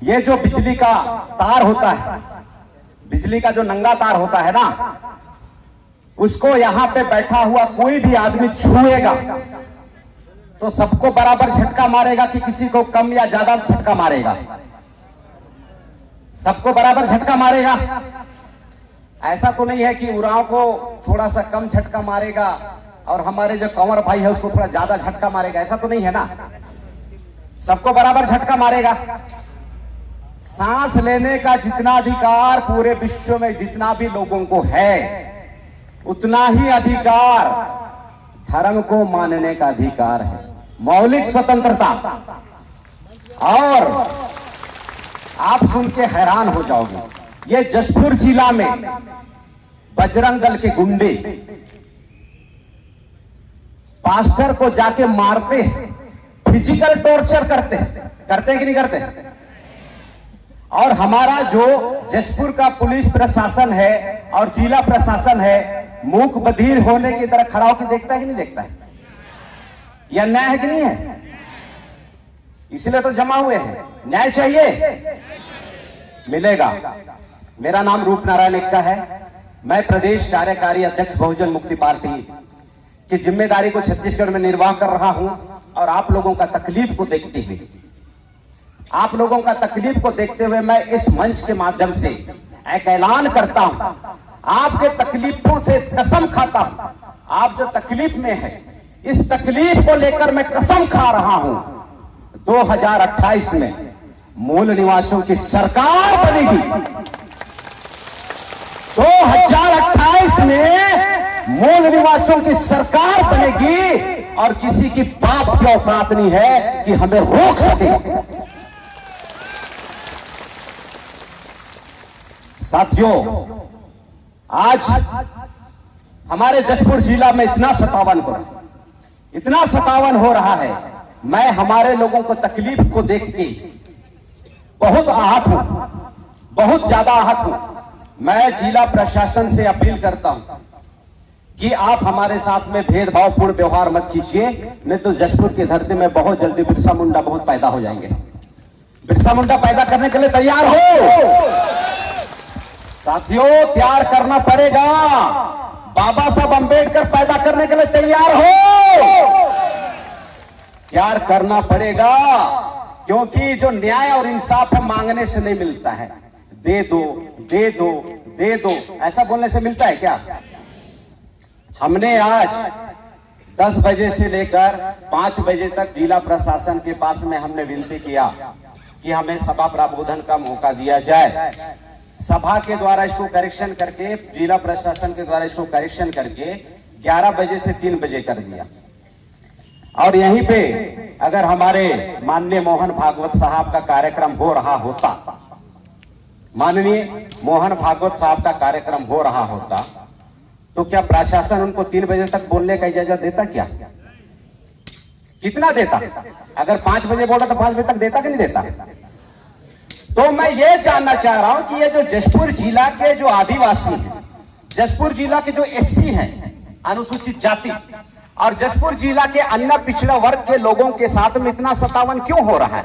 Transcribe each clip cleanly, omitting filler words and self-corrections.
ये जो बिजली का तार होता है, बिजली का जो नंगा तार होता है ना, उसको यहां पे बैठा हुआ कोई भी आदमी छुएगा तो सबको बराबर झटका मारेगा कि किसी को कम या ज्यादा झटका मारेगा? सबको बराबर झटका मारेगा। ऐसा तो नहीं है कि उराव को थोड़ा सा कम झटका मारेगा और हमारे जो कंवर भाई है उसको थोड़ा ज्यादा झटका मारेगा, ऐसा तो नहीं है ना। सबको बराबर झटका मारेगा। सांस लेने का जितना अधिकार पूरे विश्व में जितना भी लोगों को है, उतना ही अधिकार धर्म को मानने का अधिकार है, मौलिक स्वतंत्रता। और आप सुन के हैरान हो जाओगे, ये जशपुर जिला में बजरंग दल के गुंडे पास्टर को जाके मारते हैं, फिजिकल टॉर्चर करते हैं कि नहीं करते? और हमारा जो जशपुर का पुलिस प्रशासन है और जिला प्रशासन है, मूक बधिर होने की तरह खड़ा होकर देखता है कि नहीं देखता है? यह अन्याय है कि नहीं है? इसलिए तो जमा हुए हैं। न्याय चाहिए, मिलेगा। मेरा नाम रूप नारायण एक्का है। मैं प्रदेश कार्यकारी अध्यक्ष बहुजन मुक्ति पार्टी की जिम्मेदारी को छत्तीसगढ़ में निर्वाह कर रहा हूं। और आप लोगों का तकलीफ को देखते हुए मैं इस मंच के माध्यम से एक ऐलान करता हूं, आपके तकलीफों से कसम खाता हूं। आप जो तकलीफ में है, इस तकलीफ को लेकर मैं कसम खा रहा हूं, 2028 में मूल निवासियों की सरकार बनेगी। 2028 में मूल निवासियों की सरकार बनेगी और किसी की बाप की औकात नहीं है कि हमें रोक सके। साथियों, आज हमारे जशपुर जिला में इतना सतावन हो रहा है। मैं हमारे लोगों को तकलीफ को देख के बहुत आहत हूं, बहुत ज्यादा आहत हूं। मैं जिला प्रशासन से अपील करता हूं कि आप हमारे साथ में भेदभावपूर्ण व्यवहार मत कीजिए, नहीं तो जशपुर की धरती में बहुत जल्दी बिरसा मुंडा बहुत पैदा हो जाएंगे। बिरसा मुंडा पैदा करने के लिए तैयार हो साथियों, तैयार करना पड़ेगा। बाबा साहब अंबेडकर पैदा करने के लिए तैयार हो, तैयार करना पड़ेगा। क्योंकि जो न्याय और इंसाफ है मांगने से नहीं मिलता है। दे दो दे दो दे दो ऐसा बोलने से मिलता है क्या? हमने आज 10 बजे से लेकर 5 बजे तक जिला प्रशासन के पास में हमने विनती किया कि हमें सभा प्रबोधन का मौका दिया जाए। सभा के द्वारा इसको करेक्शन करके, जिला प्रशासन के द्वारा इसको करेक्शन करके 11 बजे से 3 बजे कर दिया। और यहीं पे अगर हमारे माननीय मोहन भागवत साहब का कार्यक्रम हो रहा होता, माननीय मोहन भागवत साहब का कार्यक्रम हो रहा होता, तो क्या प्रशासन उनको 3 बजे तक बोलने का इजाजत देता? क्या कितना देता? अगर 5 बजे बोला तो 5 बजे तक देता कि नहीं देता? तो मैं ये जानना चाह रहा हूं कि ये जो जशपुर जिला के जो आदिवासी हैं, जशपुर जिला के जो एससी हैं, अनुसूचित जाति, और जशपुर जिला के अन्य पिछड़ा वर्ग के लोगों के साथ में इतना सतावन क्यों हो रहा है?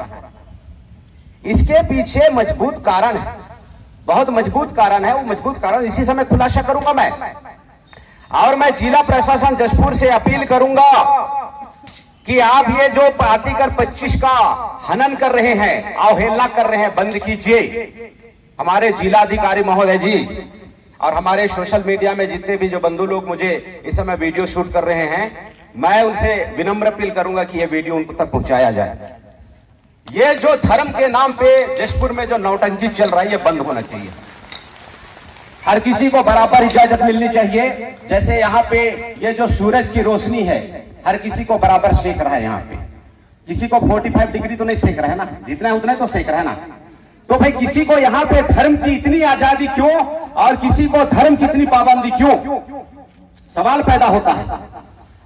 इसके पीछे मजबूत कारण है, बहुत मजबूत कारण है। वो मजबूत कारण इसी समय खुलासा करूंगा मैं। और मैं जिला प्रशासन जशपुर से अपील करूंगा कि आप ये जो आर्टिकल 25 का हनन कर रहे हैं, अवहेलना कर रहे हैं, बंद कीजिए। हमारे जिलाधिकारी महोदय जी और हमारे सोशल मीडिया में जितने भी जो बंधु लोग मुझे इस समय वीडियो शूट कर रहे हैं, मैं उनसे विनम्र अपील करूंगा कि ये वीडियो उन तक पहुंचाया जाए। ये जो धर्म के नाम पे जशपुर में जो नौटंकी चल रहा है, ये बंद होना चाहिए। हर किसी को बराबर इजाजत मिलनी चाहिए। जैसे यहाँ पे ये जो सूरज की रोशनी है, हर किसी को बराबर सेक रहा है। यहाँ पे किसी को 45 डिग्री तो नहीं सेक रहा है ना, जितना है उतना तो सेक रहा है ना। तो भाई किसी को यहाँ पे धर्म की इतनी आजादी क्यों और किसी को धर्म की इतनी पाबंदी क्यों? सवाल पैदा होता है।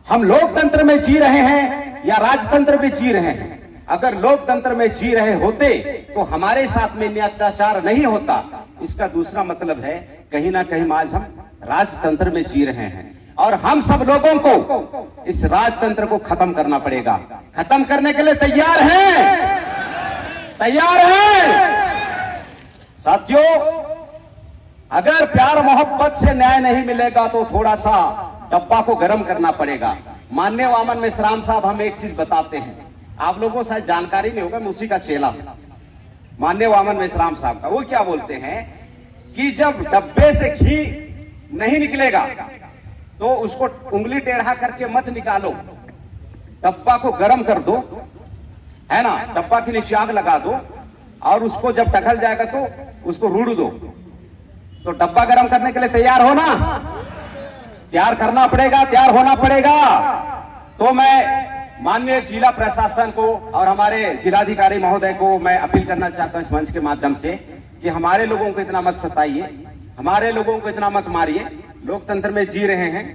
हम लोकतंत्र में जी रहे हैं या राजतंत्र में जी रहे हैं? अगर लोकतंत्र में जी रहे होते तो हमारे साथ में अत्याचार नहीं होता। इसका दूसरा मतलब है कहीं ना कहीं आज हम राजतंत्र में जी रहे हैं और हम सब लोगों को इस राजतंत्र को खत्म करना पड़ेगा। खत्म करने के लिए तैयार हैं? तैयार हैं? साथियों, अगर प्यार मोहब्बत से न्याय नहीं मिलेगा तो थोड़ा सा डब्बा को गर्म करना पड़ेगा। माननीय वामन मेश्राम साहब हमें एक चीज बताते हैं, आप लोगों को शायद जानकारी नहीं होगा, मैं उसी का चेला हूं, माननीय वामन मेश्राम साहब का। वो क्या बोलते हैं कि जब डब्बे से घी नहीं निकलेगा तो उसको उंगली टेढ़ा करके मत निकालो, डब्बा को गर्म कर दो, है ना, डब्बा के नीचे आग लगा दो और उसको जब टकल जाएगा तो उसको रूड़ दो। तो डब्बा गर्म करने के लिए तैयार हो ना? तैयार करना पड़ेगा, तैयार होना पड़ेगा। तो मैं माननीय जिला प्रशासन को और हमारे जिलाधिकारी महोदय को मैं अपील करना चाहता हूं इस मंच के माध्यम से कि हमारे लोगों को इतना मत सताइए, हमारे लोगों को इतना मत मारिए। लोकतंत्र में जी रहे हैं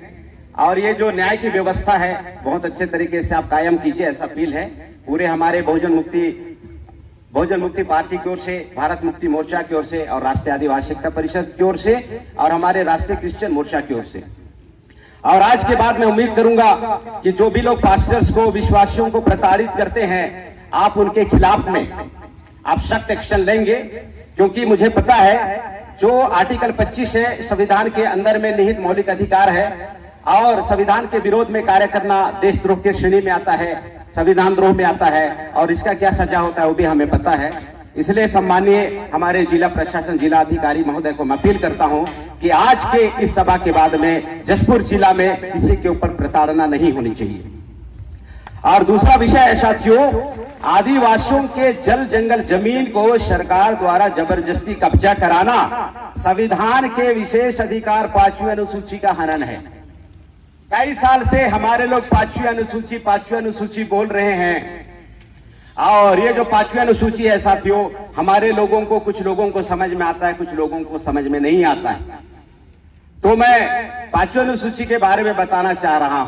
और ये जो न्याय की व्यवस्था है बहुत अच्छे तरीके से आप कायम कीजिए, ऐसा अपील है पूरे हमारे बहुजन मुक्ति पार्टी की ओर से, भारत मुक्ति मोर्चा की ओर से और राष्ट्रीय आदिवासी एकता परिषद की ओर से और हमारे राष्ट्रीय क्रिश्चियन मोर्चा की ओर से। और आज के बाद मैं उम्मीद करूंगा कि जो भी लोग पास्टर्स को, विश्वासियों को प्रताड़ित करते हैं, आप उनके खिलाफ में आप सख्त एक्शन लेंगे, क्योंकि मुझे पता है जो आर्टिकल 25 है संविधान के अंदर में निहित मौलिक अधिकार है और संविधान के विरोध में कार्य करना देशद्रोह की श्रेणी में आता है, संविधान द्रोह में आता है और इसका क्या सजा होता है वो भी हमें पता है। इसलिए सम्मानीय हमारे जिला प्रशासन, जिला अधिकारी महोदय को मैं अपील करता हूं कि आज के इस सभा के बाद में जशपुर जिला में किसी के ऊपर प्रताड़ना नहीं होनी चाहिए। और दूसरा विषय है साथियों, आदिवासियों के जल जंगल जमीन को सरकार द्वारा जबरदस्ती कब्जा कराना संविधान के विशेष अधिकार 5वीं अनुसूची का हनन है। कई साल से हमारे लोग 5वीं अनुसूची बोल रहे हैं और ये जो 5वीं अनुसूची है साथियों, हमारे लोगों को, कुछ लोगों को समझ में आता है, कुछ लोगों को समझ में नहीं आता है। तो मैं 5वीं अनुसूची के बारे में बताना चाह रहा हूं।